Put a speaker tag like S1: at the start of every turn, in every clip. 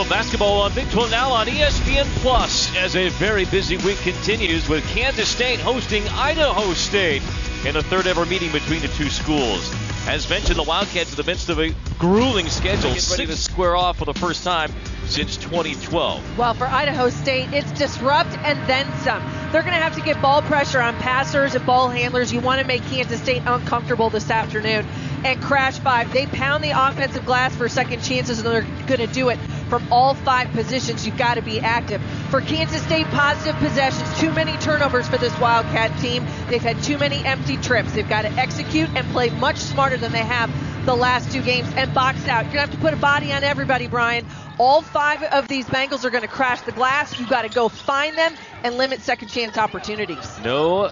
S1: Basketball on Big 12 now on ESPN Plus as a very busy week continues with Kansas State hosting Idaho State in the third ever meeting between the two schools. As mentioned, the Wildcats in the midst of a grueling schedule, ready to square off for the first time since 2012.
S2: Well, for Idaho State, it's disrupt and then some. They're going to have to get ball pressure on passers and ball handlers. You want to make Kansas State uncomfortable this afternoon. And Crash 5, they pound the offensive glass for second chances, and they're going to do it from all 5 positions. You've got to be active. For Kansas State, positive possessions, too many turnovers for this Wildcat team. They've had too many empty trips. They've got to execute and play much smarter than they have the last 2 games and box out. You're going to have to put a body on everybody, Brian. All 5 of these Bengals are going to crash the glass. You've got to go find them and limit second chance opportunities.
S1: No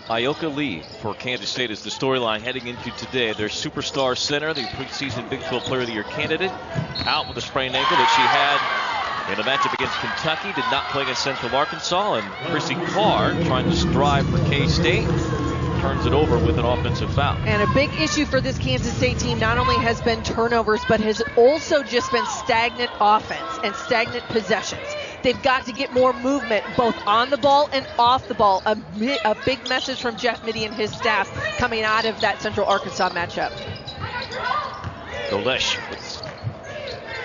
S1: Ioka Lee for Kansas State is the storyline heading into today. Their superstar center, the preseason Big 12 Player of the Year candidate, out with a sprained ankle that she had in a matchup against Kentucky. Did not play against Central Arkansas. And Chrissy Carr, trying to strive for K-State, turns it over with an offensive foul.
S2: And a big issue for this Kansas State team not only has been turnovers, but has also just been stagnant offense and stagnant possessions. They've got to get more movement both on the ball and off the ball. A big message from Jeff Mittie and his staff coming out of that Central Arkansas matchup.
S1: Golesh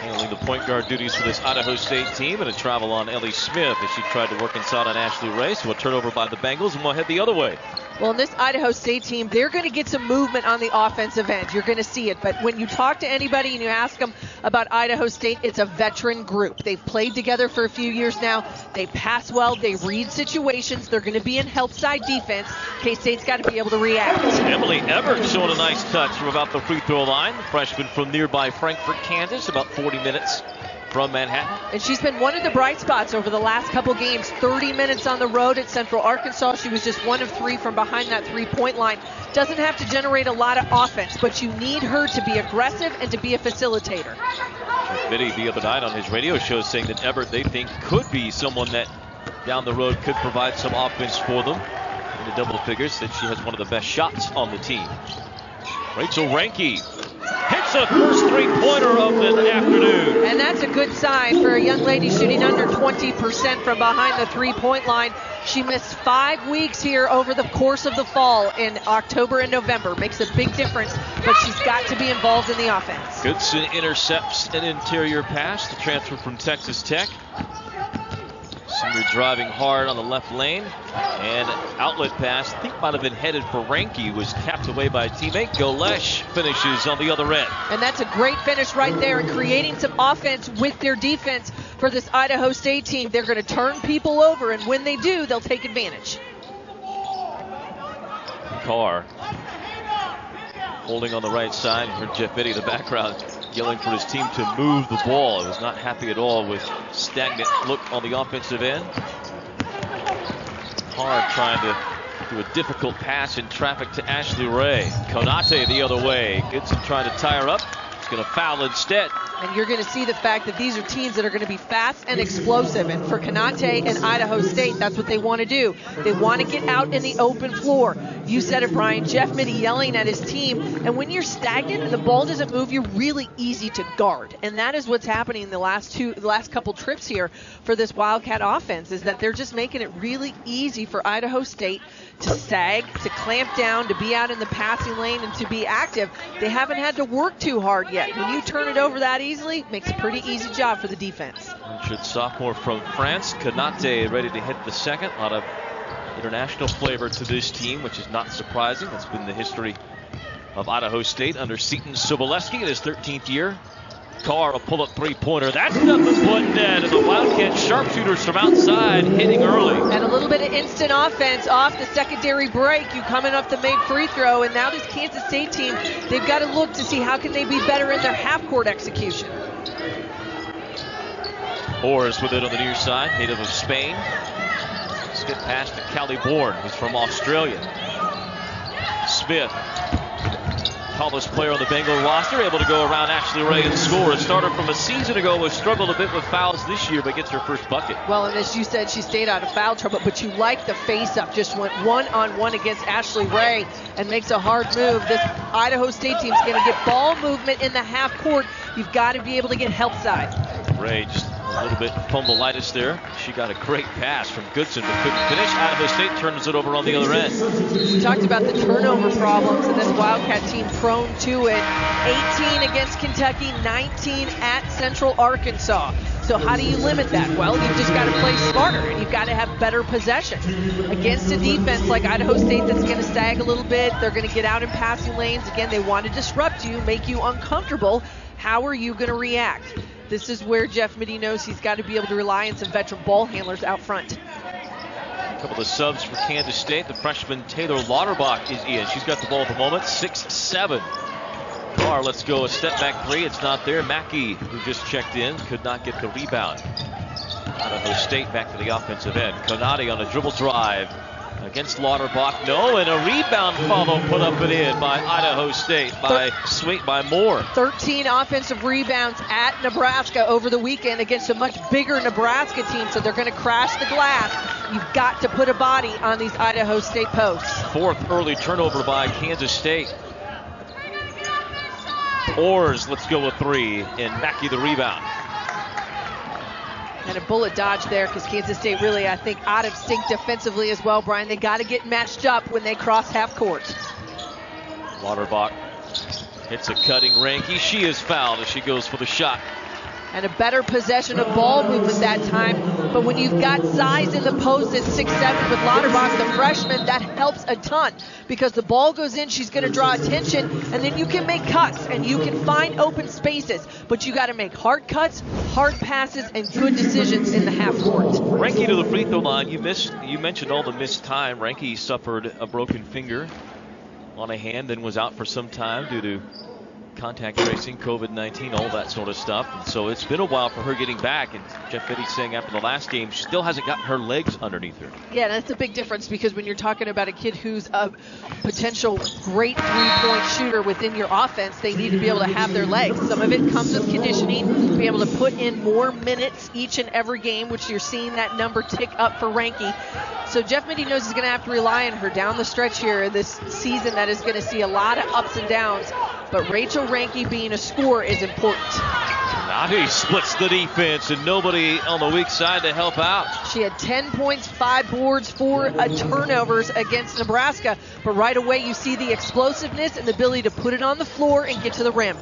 S1: handling the point guard duties for this Idaho State team, and a travel on Ellie Smith as she tried to work inside on Ashley Ray. So a turnover by the Bengals, and we'll head the other way.
S2: Well, in this Idaho State team, they're going to get some movement on the offensive end. You're going to see it. But when you talk to anybody and you ask them about Idaho State, it's a veteran group. They've played together for a few years now. They pass well. They read situations. They're going to be in help side defense. K-State's got to be able to react.
S1: Emily Everett showing a nice touch from about the free throw line. The freshman from nearby Frankfort, Kansas, about 40 minutes from Manhattan.
S2: And she's been one of the bright spots over the last couple games. 30 minutes on the road at Central Arkansas. She was just 1 of 3 from behind that three-point line. Doesn't have to generate a lot of offense, but you need her to be aggressive and to be a facilitator.
S1: Mittie the other night on his radio show saying that Everett, they think, could be someone that down the road could provide some offense for them in the double figures, that she has one of the best shots on the team. Rachel Ranke hits the first three-pointer of the afternoon.
S2: And that's a good sign for a young lady shooting under 20% from behind the three-point line. She missed 5 weeks here over the course of the fall in October and November. Makes a big difference, but she's got to be involved in the offense.
S1: Goodson intercepts an interior pass, the transfer from Texas Tech. Senior driving hard on the left lane, and outlet pass, I think might have been headed for Ranke, was tapped away by a teammate. Golesh finishes on the other end.
S2: And that's a great finish right there, and creating some offense with their defense for this Idaho State team. They're going to turn people over, and when they do, they'll take advantage.
S1: Carr holding on the right side. You heard Jeff Mittie in the background yelling for his team to move the ball. He was not happy at all with stagnant look on the offensive end. Hard trying to do a difficult pass in traffic to Ashley Ray. Konate the other way. Goodson trying to tie her up. He's going to foul instead.
S2: And you're going to see the fact that these are teams that are going to be fast and explosive. And for Konate and Idaho State, that's what they want to do. They want to get out in the open floor. You said it, Brian. Jeff Mittie yelling at his team. And when you're stagnant and the ball doesn't move, you're really easy to guard. And that is what's happening in the last couple trips here for this Wildcat offense, is that they're just making it really easy for Idaho State to sag, to clamp down, to be out in the passing lane, and to be active. They haven't had to work too hard yet. When you turn it over that easily, it makes a pretty easy job for the defense.
S1: Should sophomore from France, Konate, ready to hit the second. A lot of international flavor to this team, which is not surprising. That's been the history of Idaho State under Seton Sobolewski in his 13th year. Carr, a pull-up three-pointer. That's nothing but net. And the Wildcat sharpshooters from outside hitting early.
S2: And a little bit of instant offense off the secondary break. You coming up the main free throw. And now this Kansas State team, they've got to look to see how can they be better in their half-court execution.
S1: Orrs with it on the near side, native of Spain. Skip pass to Callie Bourne, who's from Australia. Smith, tallest player on the Bengal roster, able to go around Ashley Ray and score. A starter from a season ago who struggled a bit with fouls this year, but gets her first bucket.
S2: Well, and as you said, she stayed out of foul trouble, but you like the face-up. Just went one-on-one against Ashley Ray and makes a hard move. This Idaho State team's going to get ball movement in the half court. You've got to be able to get help side.
S1: Ray just a little bit fumbleitis there. She got a great pass from Goodson, but couldn't finish. Idaho State turns it over on the other end.
S2: We talked about the turnover problems, and this Wildcat team prone to it. 18 against Kentucky, 19 at Central Arkansas. So how do you limit that? Well, you've just got to play smarter, and you've got to have better possession. Against a defense like Idaho State that's going to sag a little bit, they're going to get out in passing lanes. Again, they want to disrupt you, make you uncomfortable. How are you going to react? This is where Jeff Mittie knows he's got to be able to rely on some veteran ball handlers out front.
S1: A couple of subs for Kansas State. The freshman Taylor Lauterbach is in. She's got the ball at the moment, 6-7. Carr, let's go a step back three. It's not there. Mackey, who just checked in, could not get the rebound. Idaho State back to the offensive end. Konate on a dribble drive against Lauterbach. No, and a rebound follow put up and in by Idaho State by Moore.
S2: 13 offensive rebounds at Nebraska over the weekend against a much bigger Nebraska team, so they're going to crash the glass. You've got to put a body on these Idaho State posts.
S1: Fourth early turnover by Kansas State. Orrs, let's go with three, and Mackey the rebound.
S2: And a bullet dodge there because Kansas State really, I think, out of sync defensively as well, Brian. They got to get matched up when they cross half court.
S1: Lauterbach hits a cutting Ranky. She is fouled as she goes for the shot.
S2: And a better possession of ball movement that time. But when you've got size in the post at 6'7" with Lauterbach, the freshman, that helps a ton because the ball goes in, she's going to draw attention, and then you can make cuts and you can find open spaces. But you got to make hard cuts, hard passes, and good decisions in the half court.
S1: Ranky to the free throw line. You mentioned all the missed time. Ranky suffered a broken finger on a hand and was out for some time due to contact tracing, COVID-19, all that sort of stuff. And so it's been a while for her getting back. And Jeff Mittie saying after the last game, she still hasn't gotten her legs underneath her.
S2: Yeah, that's a big difference because when you're talking about a kid who's a potential great three-point shooter within your offense, they need to be able to have their legs. Some of it comes with conditioning, be able to put in more minutes each and every game, which you're seeing that number tick up for Ranky. So Jeff Mittie knows he's going to have to rely on her down the stretch here this season that is going to see a lot of ups and downs. But Rachel Ranky being a scorer is important.
S1: Konate splits the defense and nobody on the weak side to help out.
S2: She had 10 points, 5 boards, 4 turnovers against Nebraska. But right away you see the explosiveness and the ability to put it on the floor and get to the rim.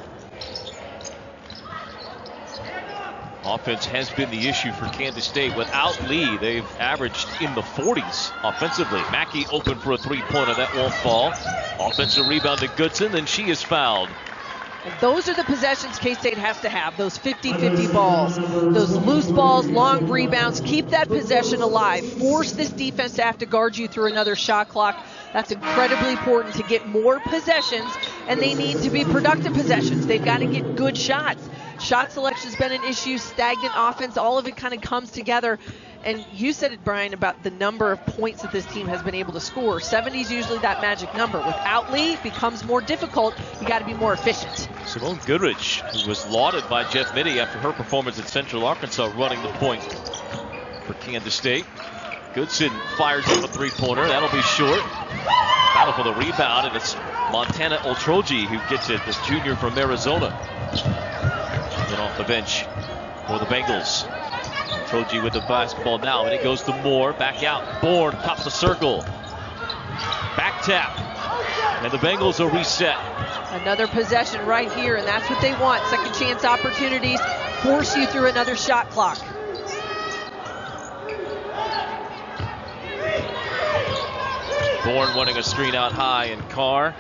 S1: Offense has been the issue for Kansas State. Without Lee, they've averaged in the 40s offensively. Mackey open for a three-pointer. That won't fall. Offensive rebound to Goodson, then she is fouled.
S2: And those are the possessions K-State has to have, those 50-50 balls, those loose balls, long rebounds. Keep that possession alive. Force this defense to have to guard you through another shot clock. That's incredibly important to get more possessions, and they need to be productive possessions. They've got to get good shots. Shot selection's been an issue, stagnant offense, all of it kind of comes together. And you said it, Brian, about the number of points that this team has been able to score. 70 is usually that magic number. Without Lee, it becomes more difficult. You got to be more efficient.
S1: Simone Goodrich, who was lauded by Jeff Mittie after her performance at Central Arkansas, running the point for Kansas State. Goodson fires up a three-pointer. That'll be short. Battle for the rebound, and it's Montana Oltroji who gets it, this junior from Arizona. Then off the bench for the Bengals. Oltroji with the basketball now, and it goes to Moore. Back out. Bourne, top of the circle. Back tap. And the Bengals will reset.
S2: Another possession right here, and that's what they want. Second chance opportunities force you through another shot clock.
S1: Bourne wanting a screen out high, and Carr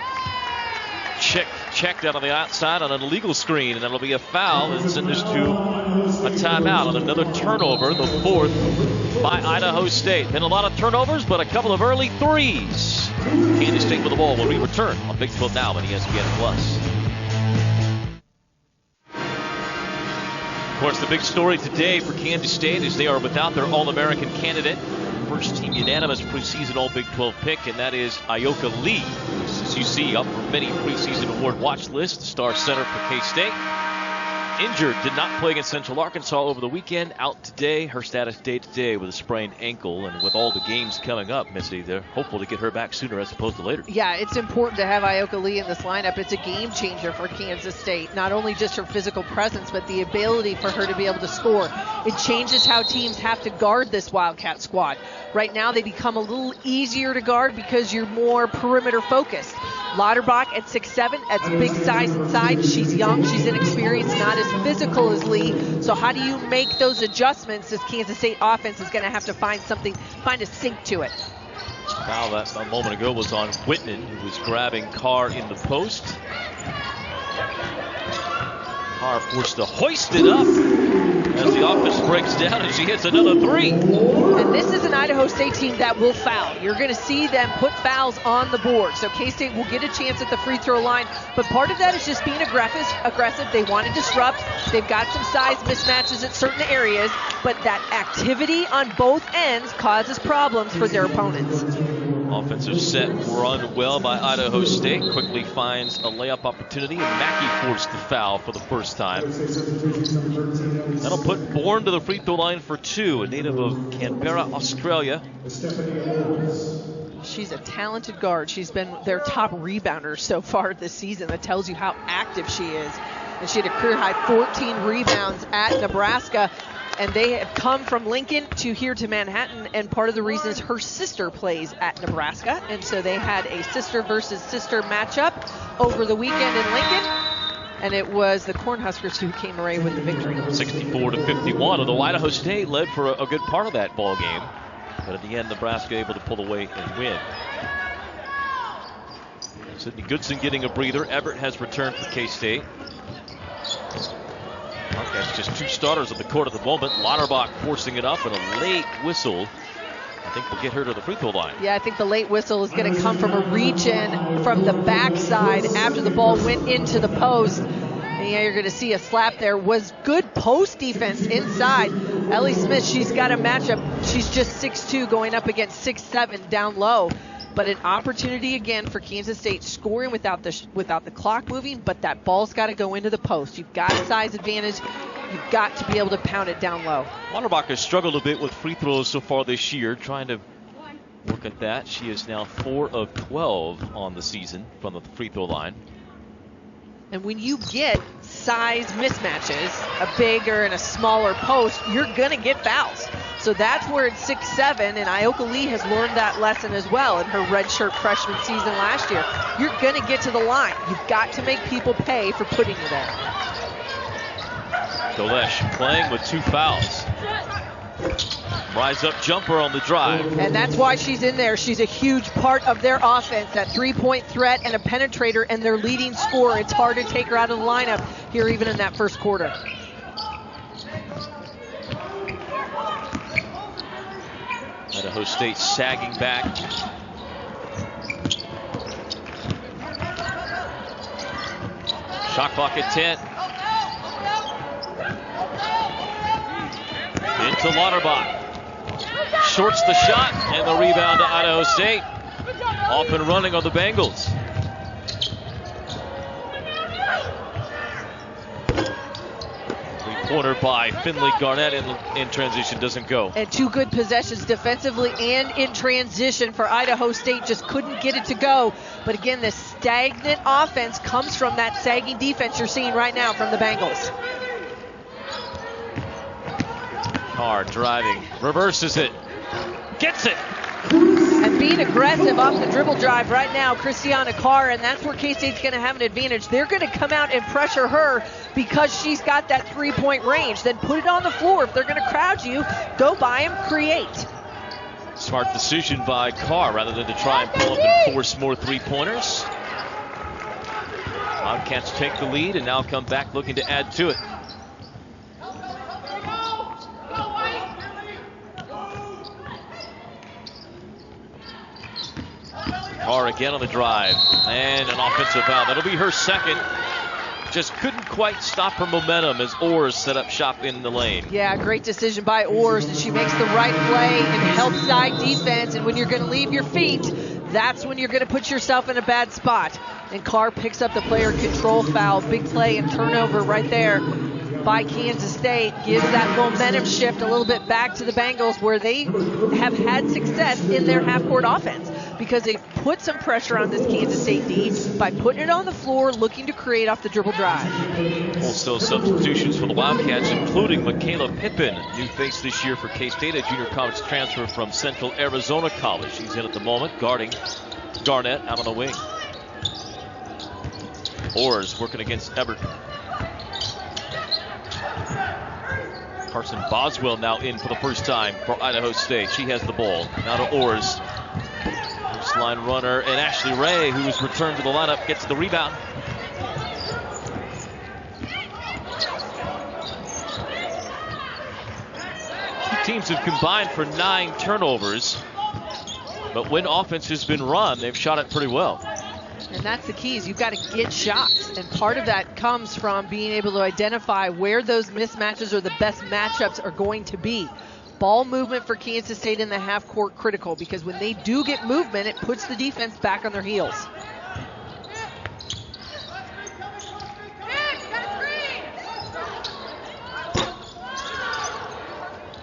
S1: checked out on the outside on an illegal screen, and that'll be a foul and send us to a timeout on another turnover, the fourth by Idaho State. Been a lot of turnovers, but a couple of early threes. Kansas State with the ball when we return on Big 12 Now on ESPN Plus. Of course, the big story today for Kansas State is they are without their All-American candidate, first team unanimous preseason All Big 12 pick, and that is Ioka Lee. As you see, up for many preseason award watch lists, the star center for K-State. injured, did not play against Central Arkansas over the weekend. Out today, her status day to day with a sprained ankle. And with all the games coming up, Missy, they're hopeful to get her back sooner as opposed to later.
S2: Yeah, it's important to have Ioka Lee in this lineup. It's a game changer for Kansas State. Not only just her physical presence, but the ability for her to be able to score. It changes how teams have to guard this Wildcat squad. Right now, they become a little easier to guard because you're more perimeter focused. Lauterbach at 6'7", that's big size inside. She's young, she's inexperienced, not as physical as Lee. So how do you make those adjustments? This Kansas State offense is going to have to find a sync to it.
S1: Foul that a moment ago was on Whitman, who was grabbing Carr in the post. Carr forced to hoist it up as the offense breaks down and she hits another three.
S2: And this is an Idaho State team that will foul. You're going to see them put fouls on the board. So K-State will get a chance at the free throw line. But part of that is just being aggressive. They want to disrupt. They've got some size mismatches at certain areas. But that activity on both ends causes problems for their opponents.
S1: Offensive set run well by Idaho State. Quickly finds a layup opportunity, and Mackey forced the foul for the first time. That'll put Bourne to the free throw line for two, a native of Canberra, Australia.
S2: She's a talented guard. She's been their top rebounder so far this season. That tells you how active she is. And she had a career high 14 rebounds at Nebraska. And they have come from Lincoln to here to Manhattan, and part of the reason is her sister plays at Nebraska, and so they had a sister versus sister matchup over the weekend in Lincoln, and it was the Cornhuskers who came away with the victory.
S1: 64-51, although Idaho State led for a good part of that ball game, but at the end, Nebraska able to pull away and win. Sydney Goodson getting a breather. Everett has returned for K-State. That's just two starters on the court at the moment. Lauterbach forcing it up, and a late whistle I think will get her to the free throw line.
S2: Yeah, I think the late whistle is going to come from a reach-in from the backside after the ball went into the post. And yeah, you're going to see a slap there. Was good post defense inside. Ellie Smith, she's got a matchup. She's just 6'2", going up against 6'7", down low. But an opportunity again for Kansas State, scoring without the clock moving, but that ball's got to go into the post. You've got a size advantage. You've got to be able to pound it down low.
S1: Lauterbach has struggled a bit with free throws so far this year, trying to work at that. She is now 4 of 12 on the season from the free throw line.
S2: And when you get size mismatches, a bigger and a smaller post, you're going to get fouls. So that's where it's 6'7", and Ioka Lee has learned that lesson as well in her redshirt freshman season last year. You're going to get to the line. You've got to make people pay for putting you there.
S1: Golesh playing with 2 fouls. Rise up jumper on the drive.
S2: And that's why she's in there. She's a huge part of their offense, that three-point threat and a penetrator and their leading scorer. It's hard to take her out of the lineup here even in that first quarter.
S1: Idaho State sagging back. Shot clock at 10. Into Lauterbach. Shorts the shot, and the rebound to Idaho State. Off and running on the Bengals. Three-pointer by Finley Garnett in transition doesn't go.
S2: And 2 good possessions defensively and in transition for Idaho State. Just couldn't get it to go. But again, this stagnant offense comes from that sagging defense you're seeing right now from the Bengals.
S1: Carr driving, reverses it, gets it.
S2: And being aggressive off the dribble drive right now, Christiana Carr, and that's where K-State's going to have an advantage. They're going to come out and pressure her because she's got that three-point range. Then put it on the floor. If they're going to crowd you, go by them, create.
S1: Smart decision by Carr rather than to try and pull up and force more three-pointers. Wildcats take the lead and now come back looking to add to it. Carr again on the drive, and an offensive foul. That'll be her second. Just couldn't quite stop her momentum as Orrs set up shop in the lane.
S2: Yeah, great decision by Orrs, and she makes the right play and helps side defense. And when you're going to leave your feet, that's when you're going to put yourself in a bad spot. And Carr picks up the player control foul. Big play and turnover right there. by Kansas State gives that momentum shift a little bit back to the Bengals, where they have had success in their half-court offense because they put some pressure on this Kansas State D by putting it on the floor, looking to create off the dribble drive.
S1: Also substitutions for the Wildcats, including Michaela Pippin, new face this year for K-State, a junior college transfer from Central Arizona College. She's in at the moment, guarding Garnett out on the wing. Orrs working against Everton. Carson Boswell now in for the first time for Idaho State. She has the ball. Now to Orrs. First line runner, and Ashley Ray, who was returned to the lineup, gets the rebound. Two teams have combined for 9 turnovers, but when offense has been run, they've shot it pretty well.
S2: And that's the key, is you've got to get shots. And part of that comes from being able to identify where those mismatches or the best matchups are going to be. Ball movement for Kansas State in the half court critical, because when they do get movement, it puts the defense back on their heels.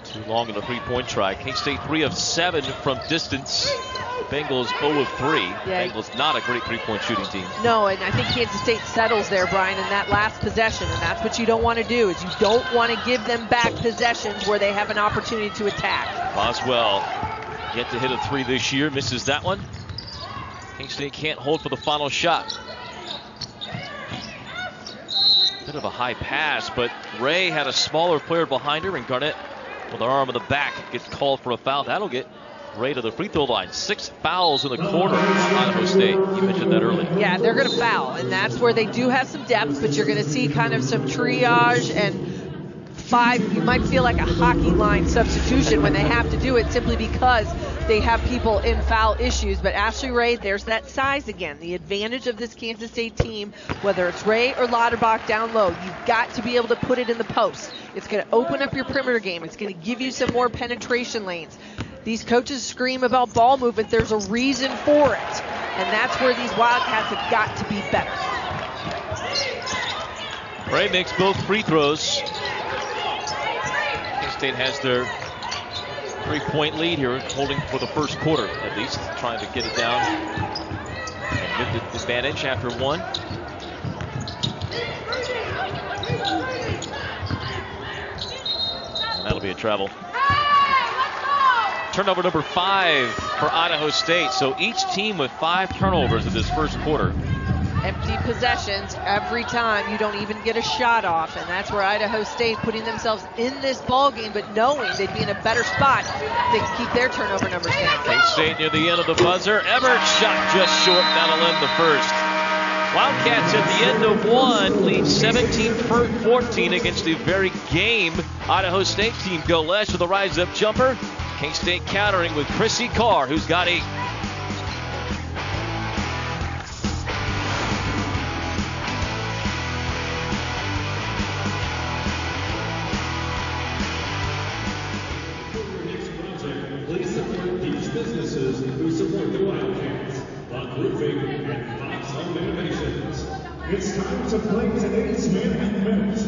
S1: Too long in the three-point try. K-State 3 of 7 from distance. Bengals 0 of 3.
S2: Yeah.
S1: Bengals not a great three-point shooting team.
S2: No, and I think Kansas State settles there, Brian, in that last possession, and that's what you don't want to do, is you don't want to give them back possessions where they have an opportunity to attack.
S1: Boswell yet to hit a 3 this year, misses that one. K-State can't hold for the final shot. Bit of a high pass, but Ray had a smaller player behind her, and Garnett with her arm in the back gets called for a foul. That'll get Ray to the free throw line. 6 fouls in the quarter for Idaho State. You mentioned that earlier.
S2: Yeah, they're going to foul, and that's where they do have some depth, but you're going to see kind of some triage and 5. You might feel like a hockey line substitution when they have to do it, simply because they have people in foul issues. But Ashley Ray, there's that size again. The advantage of this Kansas State team, whether it's Ray or Lauterbach down low, you've got to be able to put it in the post. It's going to open up your perimeter game. It's going to give you some more penetration lanes. These coaches scream about ball movement. There's a reason for it. And that's where these Wildcats have got to be better.
S1: Ray makes both free throws. K-State has their 3-point lead here, holding for the first quarter at least, trying to get it down and get the advantage after 1. And that'll be a travel. Turnover number 5 for Idaho State. So each team with 5 turnovers in this first quarter.
S2: Empty possessions every time. You don't even get a shot off, and that's where Idaho State putting themselves in this ball game, but knowing they'd be in a better spot if they can keep their turnover numbers down.
S1: K-State near the end of the buzzer. Everett shot just short. That'll end the first. Wildcats at the end of 1 lead 17-14 against the very game Idaho State team. Go Lesh with a rise-up jumper. K-State countering with Chrissy Carr, who's got 8.
S3: Please support these businesses who support the Wildcats. Buck Roofing and Fox Home Innovations. It's time to play today's Manhattan Minutes.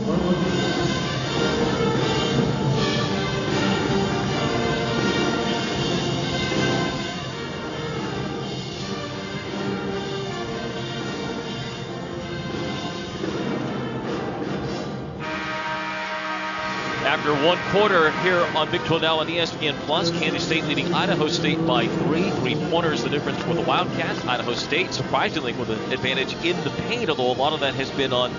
S1: After 1 quarter here on Big 12 Now on ESPN Plus, Kansas State leading Idaho State by 3. 3-pointers the difference for the Wildcats. Idaho State surprisingly with an advantage in the paint, although a lot of that has been on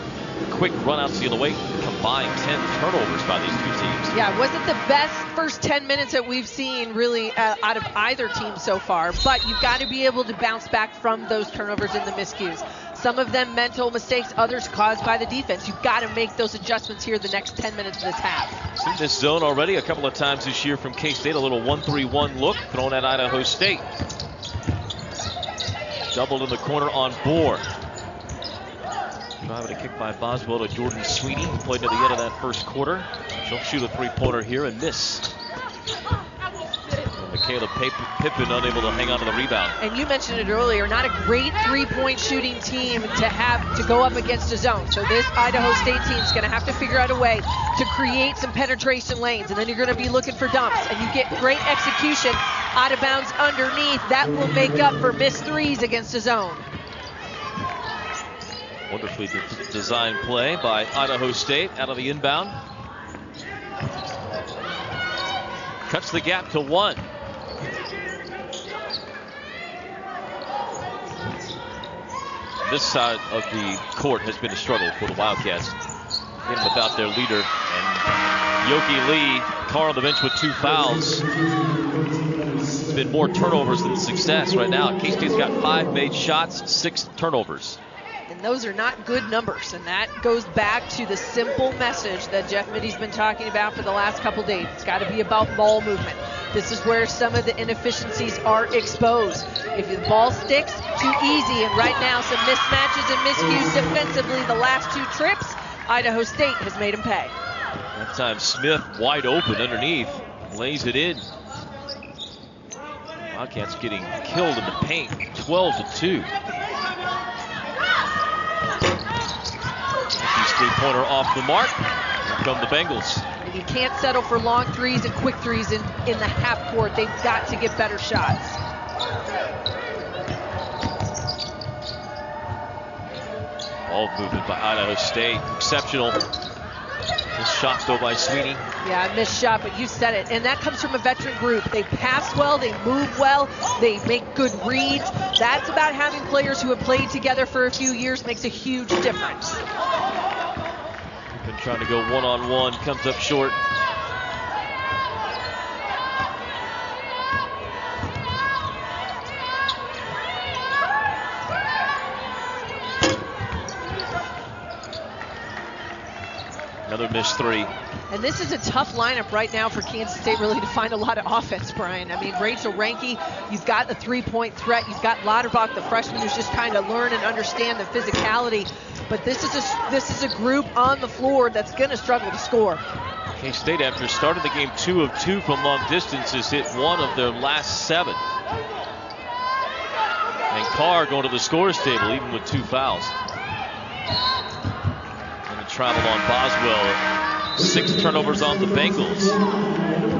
S1: quick run-outs the other way. Combined 10 turnovers by these two teams.
S2: Yeah, it wasn't the best first 10 minutes that we've seen really out of either team so far, but you've got to be able to bounce back from those turnovers and the miscues. Some of them mental mistakes, others caused by the defense. You've got to make those adjustments here the next 10 minutes of this half.
S1: Seen this zone already a couple of times this year from K-State. A little 1-3-1 look thrown at Idaho State. Doubled in the corner on Bohr. Driving a kick by Boswell to Jordan Sweeney, who played to the end of that first quarter. She'll shoot a 3-pointer here and miss. And Caleb Pippin unable to hang on to the rebound.
S2: And you mentioned it earlier, not a great three-point shooting team to go up against a zone. So this Idaho State team is going to have to figure out a way to create some penetration lanes, and then you're going to be looking for dumps, and you get great execution out of bounds underneath. That will make up for missed threes against a zone.
S1: Wonderfully designed play by Idaho State out of the inbound. Cuts the gap to 1. This side of the court has been a struggle for the Wildcats. Again, without their leader. And Yoki Lee, Carr on the bench with 2 fouls. It's been more turnovers than success right now. K-State's got 5 made shots, 6 turnovers.
S2: And those are not good numbers, and that goes back to the simple message that Jeff Mitty's been talking about for the last couple days. It's got to be about ball movement. This is where some of the inefficiencies are exposed. If the ball sticks, too easy, and right now some mismatches and miscues defensively the last 2 trips, Idaho State has made them pay.
S1: That time Smith wide open underneath, lays it in. Wildcats getting killed in the paint, 12-2. Three-pointer off the mark. Here come the Bengals.
S2: And you can't settle for long threes and quick threes in the half court. They've got to get better shots.
S1: Ball movement by Idaho State. Exceptional. Missed shot though by Sweeney.
S2: Yeah, missed shot, but you said it. And that comes from a veteran group. They pass well, they move well, they make good reads. That's about having players who have played together for a few years, makes a huge difference.
S1: Been trying to go one-on-one, comes up short. Another missed 3.
S2: And this is a tough lineup right now for Kansas State really to find a lot of offense, Brian. I mean, Rachel Ranke, you've got the 3-point threat. You've got Lauterbach, the freshman, who's just trying to learn and understand the physicality. But this is a group on the floor that's going to struggle to score.
S1: K-State, after starting the game 2 of 2 from long distance, has hit 1 of their last 7. And Carr going to the scorer's table, even with 2 fouls. Travel on Boswell. 6 turnovers on the Bengals.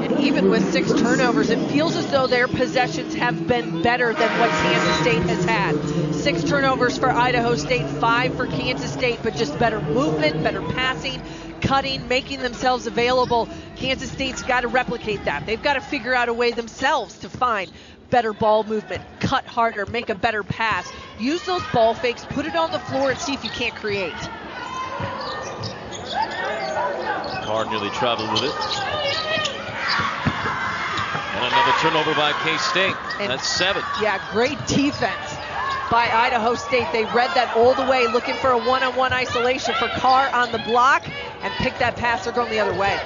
S2: And even with 6 turnovers, it feels as though their possessions have been better than what Kansas State has had. 6 turnovers for Idaho State, 5 for Kansas State, but just better movement, better passing, cutting, making themselves available. Kansas State's got to replicate that. They've got to figure out a way themselves to find better ball movement, cut harder, make a better pass. Use those ball fakes, put it on the floor, and see if you can't create.
S1: Carr nearly traveled with it. And another turnover by K-State. That's 7.
S2: Yeah, great defense by Idaho State. They read that all the way, looking for a one-on-one isolation for Carr on the block, and picked that pass. They're going the other way.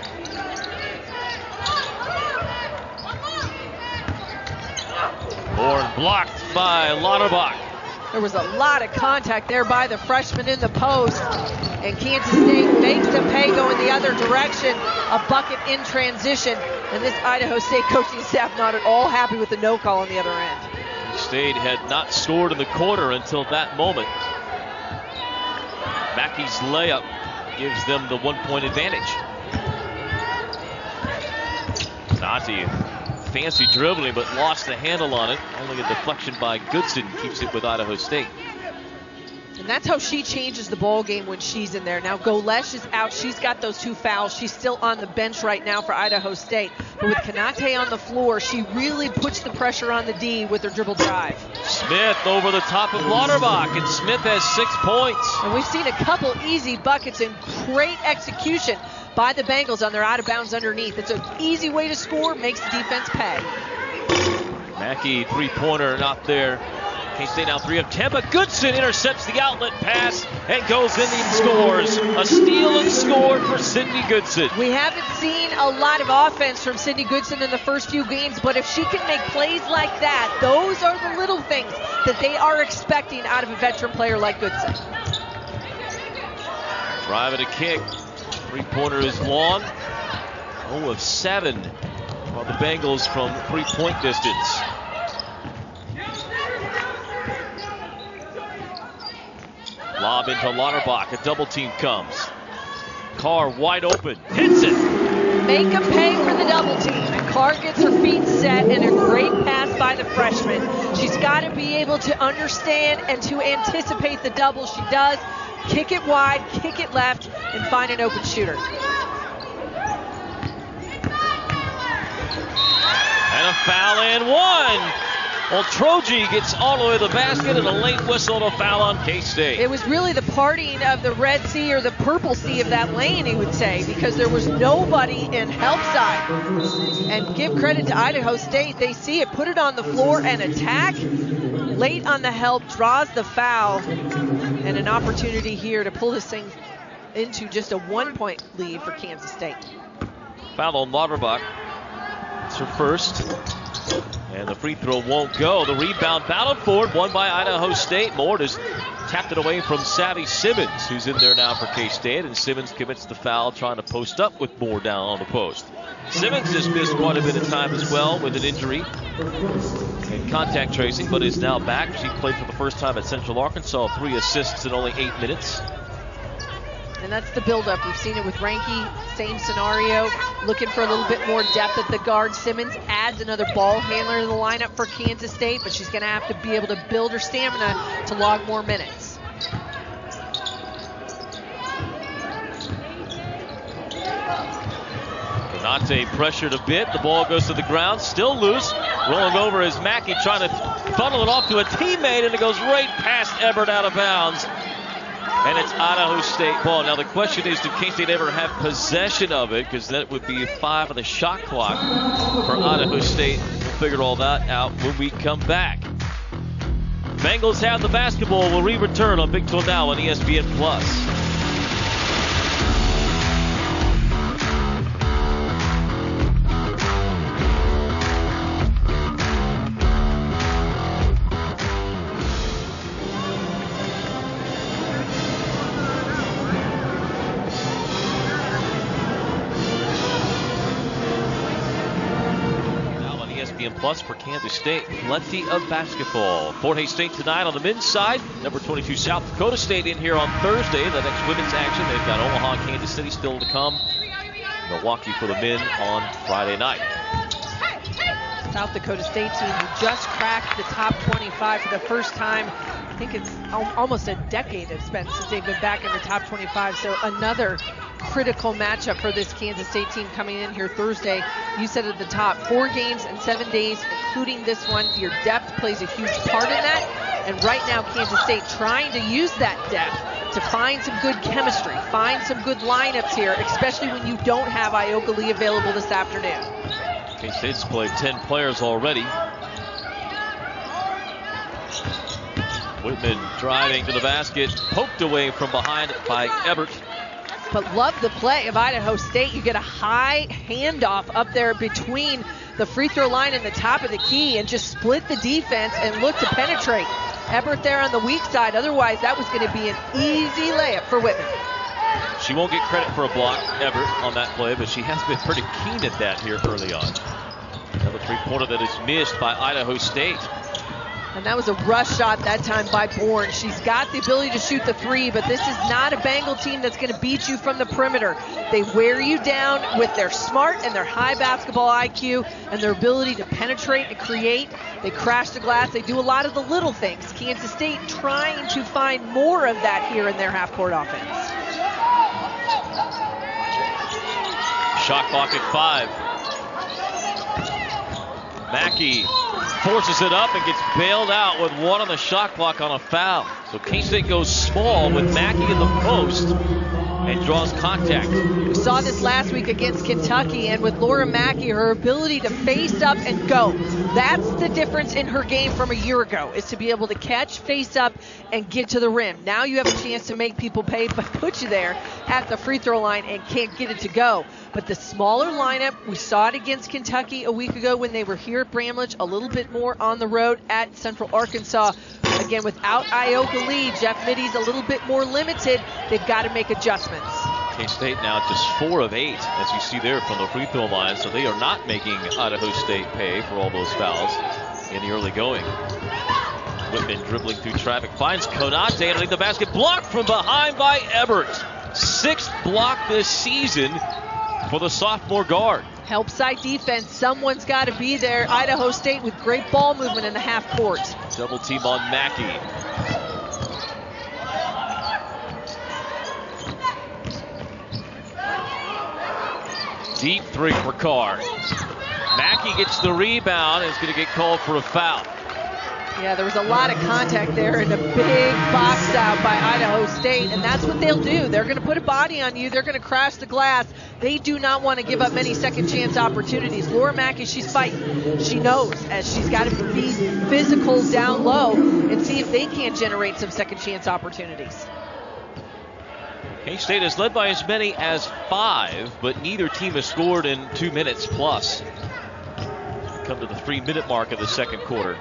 S1: Horn blocked by Lauterbach.
S2: There was a lot of contact there by the freshman in the post. And Kansas State makes them pay going the other direction. A bucket in transition. And this Idaho State coaching staff not at all happy with the no call on the other end.
S1: State had not scored in the quarter until that moment. Mackey's layup gives them the 1-point advantage. Nati, fancy dribbling, but lost the handle on it. Only a deflection by Goodson keeps it with Idaho State.
S2: And that's how she changes the ball game when she's in there. Now Golesh is out. She's got those 2 fouls. She's still on the bench right now for Idaho State. But with Kanate on the floor, she really puts the pressure on the D with her dribble drive.
S1: Smith over the top of Lauterbach, and Smith has 6 points.
S2: And we've seen a couple easy buckets and great execution by the Bengals on their out of bounds underneath. It's an easy way to score, makes the defense pay.
S1: Mackey, 3-pointer, not there. K-State now 3 of 10, but Goodson intercepts the outlet pass and goes in and scores. A steal and score for Sydney Goodson.
S2: We haven't seen a lot of offense from Sydney Goodson in the first few games, but if she can make plays like that, those are the little things that they are expecting out of a veteran player like Goodson.
S1: Drive and a kick. 3-pointer is long. 0 of 7 on the Bengals from 3-point distance. Lob into Lauterbach. A double team comes. Carr wide open. Hits it.
S2: Make them pay for the double team. And Carr gets her feet set, and a great pass by the freshman. She's got to be able to understand and to anticipate the double. She does. Kick it wide, kick it left, and find an open shooter.
S1: And a foul and one. Well, Troji gets all the way to the basket and a late whistle and a foul on K-State.
S2: It was really the partying of the Red Sea or the Purple Sea of that lane, he would say, because there was nobody in help side. And give credit to Idaho State. They see it, put it on the floor and attack. Late on the help, draws the foul, and an opportunity here to pull this thing into just a 1-point lead for Kansas State.
S1: Foul on Lauterbach. It's her first. And the free throw won't go. The rebound battled for it, won by Idaho State. Moore just tapped it away from Savvy Simmons, who's in there now for K-State. And Simmons commits the foul, trying to post up with Moore down on the post. Simmons has missed quite a bit of time as well with an injury and contact tracing, but is now back. She played for the first time at Central Arkansas, 3 assists in only 8 minutes.
S2: And that's the buildup. We've seen it with Ranke, same scenario, looking for a little bit more depth at the guard. Simmons adds another ball handler to the lineup for Kansas State, but she's going to have to be able to build her stamina to log more minutes.
S1: Konate pressured a bit. The ball goes to the ground, still loose. Rolling over is Mackey trying to funnel it off to a teammate, and it goes right past Ebert out of bounds. And it's Idaho State ball. Now the question is, did K-State ever have possession of it? Because that would be 5 on the shot clock for Idaho State. We'll figure all that out when we come back. Bengals have the basketball. We'll return on Big 12 Now on ESPN+. Plus for Kansas State, plenty of basketball. Fort Hays State tonight on the men's side. Number 22 South Dakota State in here on Thursday. The next women's action, they've got Omaha, Kansas City still to come. Milwaukee for the men on Friday night.
S2: South Dakota State team who just cracked the top 25 for the first time. I think it's almost a decade it's been since they've been back in the top 25. So another critical matchup for this Kansas State team coming in here Thursday. You said at the top, 4 games in 7 days, including this one. Your depth plays a huge part in that. And right now, Kansas State trying to use that depth to find some good chemistry, find some good lineups here, especially when you don't have Ioka Lee available this afternoon.
S1: K-State's played 10 players already. Whitman driving to the basket, poked away from behind by Ebert.
S2: But love the play of Idaho State. You get a high handoff up there between the free throw line and the top of the key and just split the defense and look to penetrate. Ebert there on the weak side. Otherwise, that was going to be an easy layup for Whitman.
S1: She won't get credit for a block, Ebert, on that play, but she has been pretty keen at that here early on. Another three-pointer that is missed by Idaho State.
S2: And that was a rush shot that time by Bourne. She's got the ability to shoot the three, but this is not a Bengal team that's going to beat you from the perimeter. They wear you down with their smart and their high basketball IQ and their ability to penetrate and create. They crash the glass. They do a lot of the little things. Kansas State trying to find more of that here in their half-court offense.
S1: Shot clock at 5. Mackey forces it up and gets bailed out with 1 on the shot clock on a foul. So K-State goes small with Mackey in the post and draws contact.
S2: We saw this last week against Kentucky, and with Laura Mackey, her ability to face up and go. That's the difference in her game from a year ago, is to be able to catch, face up, and get to the rim. Now you have a chance to make people pay, but put you there at the free throw line and can't get it to go. But the smaller lineup, we saw it against Kentucky a week ago when they were here at Bramlage, a little bit more on the road at Central Arkansas. Again, without Ioka Lee, Jeff Mitty's a little bit more limited. They've got to make adjustments.
S1: K-State now just 4 of 8, as you see there from the free throw line. So they are not making Idaho State pay for all those fouls in the early going. Whitman dribbling through traffic, finds Konate underneath the basket, blocked from behind by Ebert. 6th block this season for the sophomore guard.
S2: Help side defense, someone's got to be there. Idaho State with great ball movement in the half court.
S1: Double team on Mackey. Deep 3 for Carr. Mackey gets the rebound and is going to get called for a foul.
S2: Yeah, there was a lot of contact there and a big box out by Idaho State, and that's what they'll do. They're going to put a body on you. They're going to crash the glass. They do not want to give up many second chance opportunities. Laura Mackey, she's fighting. She knows as she's got to be physical down low and see if they can't generate some second chance opportunities.
S1: K-State is led by as many as 5, but neither team has scored in 2 minutes plus. Come to the 3-minute mark of the second quarter.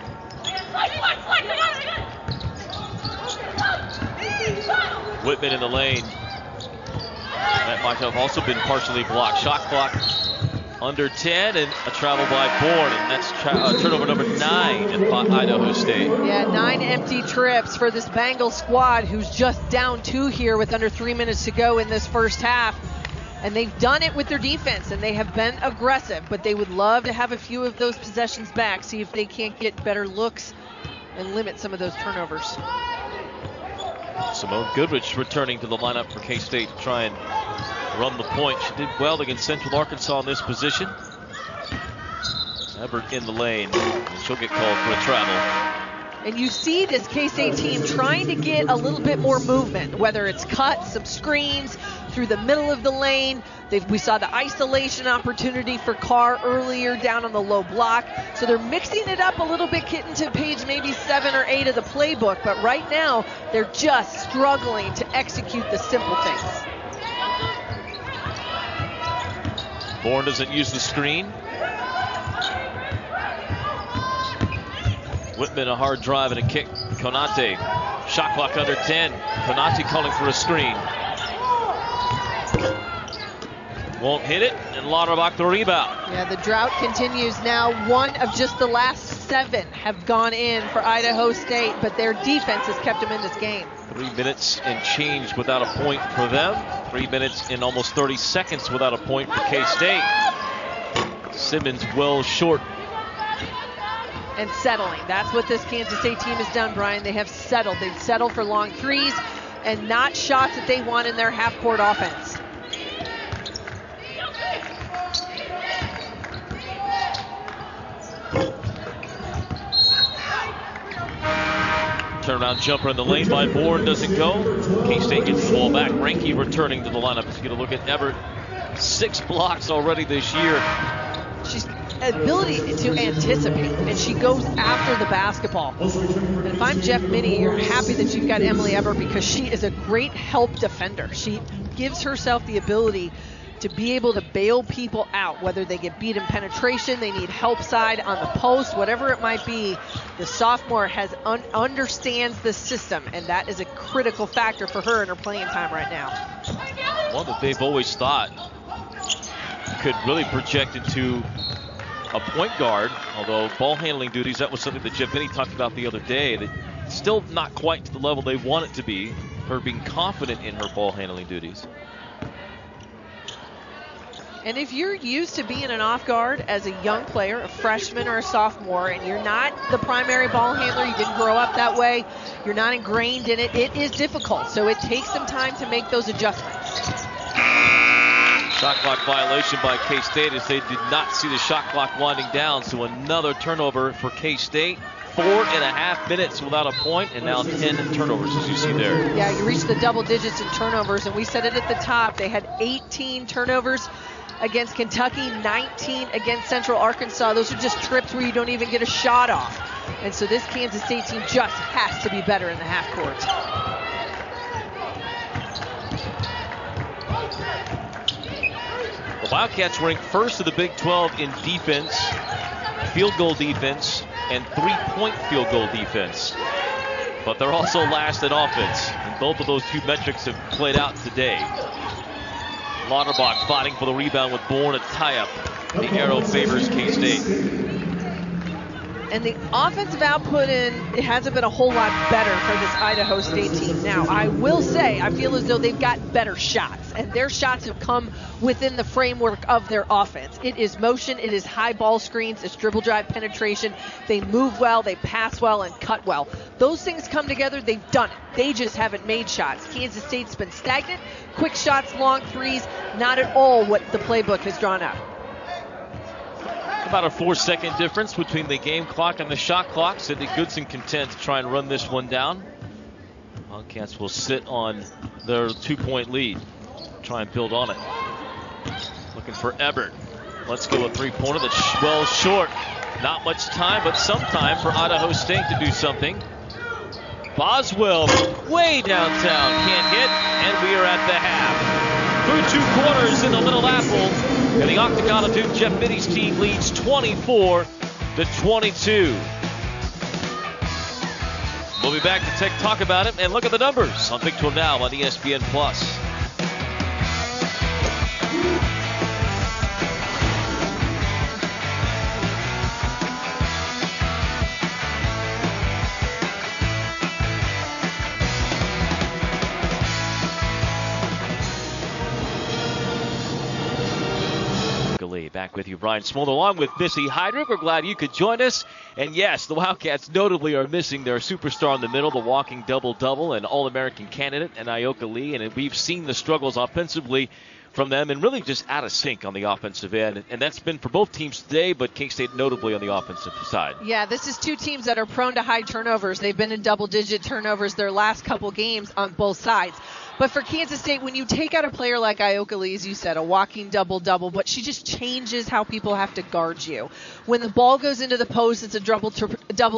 S1: Whitman in the lane. That might have also been partially blocked. Shot clock under 10 and a travel by Bourne, and that's turnover number 9 at Idaho State.
S2: Yeah, 9 empty trips for this Bengal squad who's just down 2 here with under 3 minutes to go in this first half. And they've done it with their defense, and they have been aggressive, but they would love to have a few of those possessions back, see if they can't get better looks and limit some of those turnovers.
S1: Simone Goodrich returning to the lineup for K-State to try and run the point. She did well against Central Arkansas in this position. Ebert in the lane, and she'll get called for a travel.
S2: And you see this K-State team trying to get a little bit more movement, whether it's cuts, some screens through the middle of the lane. We saw the isolation opportunity for Carr earlier down on the low block. So they're mixing it up a little bit, getting to page maybe 7 or 8 of the playbook. But right now, they're just struggling to execute the simple things.
S1: Bourne doesn't use the screen. Whitman a hard drive and a kick. Konate, shot clock under 10. Konate calling for a screen. Won't hit it, and Lauterbach the rebound.
S2: Yeah, the drought continues now. 1 of just the last 7 have gone in for Idaho State, but their defense has kept them in this game.
S1: 3 minutes and change without a point for them. 3 minutes and almost 30 seconds without a point for K-State. Simmons well short.
S2: And settling. That's what this Kansas State team has done, Brian. They have settled. They've settled for long threes and not shots that they want in their half-court offense.
S1: Turnaround jumper in the lane by Bourne doesn't go. K-State gets the ball back. Reinke returning to the lineup. Let's get a look at Ebert. 6 blocks already this year.
S2: She's ability to anticipate, and she goes after the basketball. And if I'm Jeff Minnie, you're happy that you've got Emily Ebert because she is a great help defender. She gives herself the ability to be able to bail people out, whether they get beat in penetration, they need help side on the post, whatever it might be. The sophomore has understands the system, and that is a critical factor for her in her playing time right now.
S1: One that they've always thought could really project into a point guard, although ball handling duties, that was something that Jeff Minnie talked about the other day, that still not quite to the level they want it to be, her being confident in her ball handling duties.
S2: And if you're used to being an off guard as a young player, a freshman or a sophomore, and you're not the primary ball handler, you didn't grow up that way, you're not ingrained in it, it is difficult. So it takes some time to make those adjustments.
S1: Shot clock violation by K-State as they did not see the shot clock winding down. So another turnover for K-State. 4.5 minutes without a point, and now 10 turnovers, as you see there.
S2: Yeah, you reached the double digits in turnovers, and we said it at the top. They had 18 turnovers against Kentucky, 19 against Central Arkansas. Those are just trips where you don't even get a shot off. And so this Kansas State team just has to be better in the half court.
S1: The Wildcats ranked first of the Big 12 in defense, field goal defense, and 3-point field goal defense. But they're also last in offense, and both of those 2 metrics have played out today. Lauterbach fighting for the rebound with Bourne, a tie-up. The arrow favors K-State.
S2: And the offensive output it hasn't been a whole lot better for this Idaho State team. Now, I will say, I feel as though they've got better shots, and their shots have come within the framework of their offense. It is motion, it is high ball screens, it's dribble drive penetration. They move well, they pass well, and cut well. Those things come together, they've done it. They just haven't made shots. Kansas State's been stagnant. Quick shots, long threes, not at all what the playbook has drawn up.
S1: About a 4-second difference between the game clock and the shot clock. Sidney Goodson content to try and run this one down. Wildcats will sit on their 2-point lead. Try and build on it. Looking for Ebert. Let's go a three-pointer that's well short. Not much time, but some time for Idaho State to do something. Boswell way downtown. Can't hit, and we are at the half. Through 2 quarters in the Little Apple. And the Octagon of Duke Jeff Biddy's team leads 24-22. We'll be back to talk about it and look at the numbers on Big 12 Now on ESPN+. Back with you, Brian Smolder, along with Missy Heydrich. We're glad you could join us. And yes, the Wildcats notably are missing their superstar in the middle, the walking double-double and All-American candidate, and Ioka Lee. And we've seen the struggles offensively from them and really just out of sync on the offensive end. And that's been for both teams today, but K-State notably on the offensive side.
S2: Yeah, this is two teams that are prone to high turnovers. They've been in double-digit turnovers their last couple games on both sides. But for Kansas State, when you take out a player like Ioka Lee, as you said, a walking double-double, but she just changes how people have to guard you. When the ball goes into the post, it's a double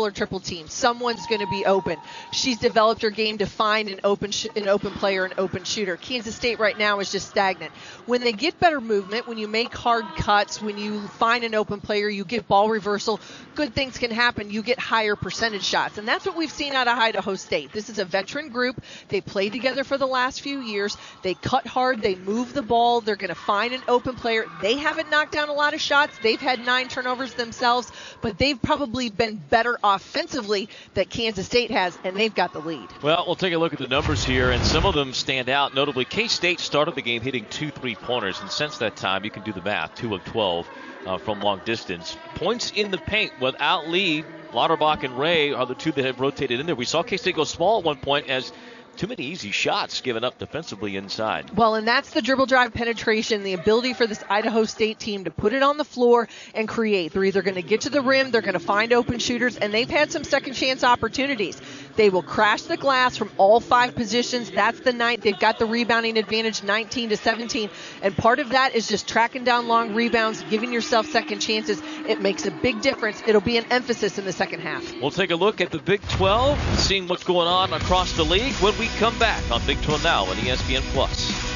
S2: or triple team. Someone's going to be open. She's developed her game to find an open player, an open shooter. Kansas State right now is just stagnant. When they get better movement, when you make hard cuts, when you find an open player, you get ball reversal, good things can happen. You get higher percentage shots. And that's what we've seen out of Idaho State. This is a veteran group. They played together for the last few years. They cut hard. They move the ball. They're going to find an open player. They haven't knocked down a lot of shots. They've had 9 turnovers themselves, but they've probably been better offensively than Kansas State has, and they've got the lead.
S1: Well, we'll take a look at the numbers here, and some of them stand out. Notably, K-State started the game hitting 2 3-pointers, and since that time, you can do the math, 2 of 12 from long distance. Points in the paint without lead. Lauterbach and Ray are the two that have rotated in there. We saw K-State go small at one point as too many easy shots given up defensively inside.
S2: Well, and that's the dribble drive penetration, the ability for this Idaho State team to put it on the floor and create. They're either going to get to the rim, they're going to find open shooters, and they've had some second chance opportunities. They will crash the glass from all 5 positions. That's the night. They've got the rebounding advantage, 19-17, and part of that is just tracking down long rebounds, giving yourself second chances. It makes a big difference. It'll be an emphasis in the second half.
S1: We'll take a look at the Big 12, seeing what's going on across the league when we come back on Big 12 Now on ESPN+.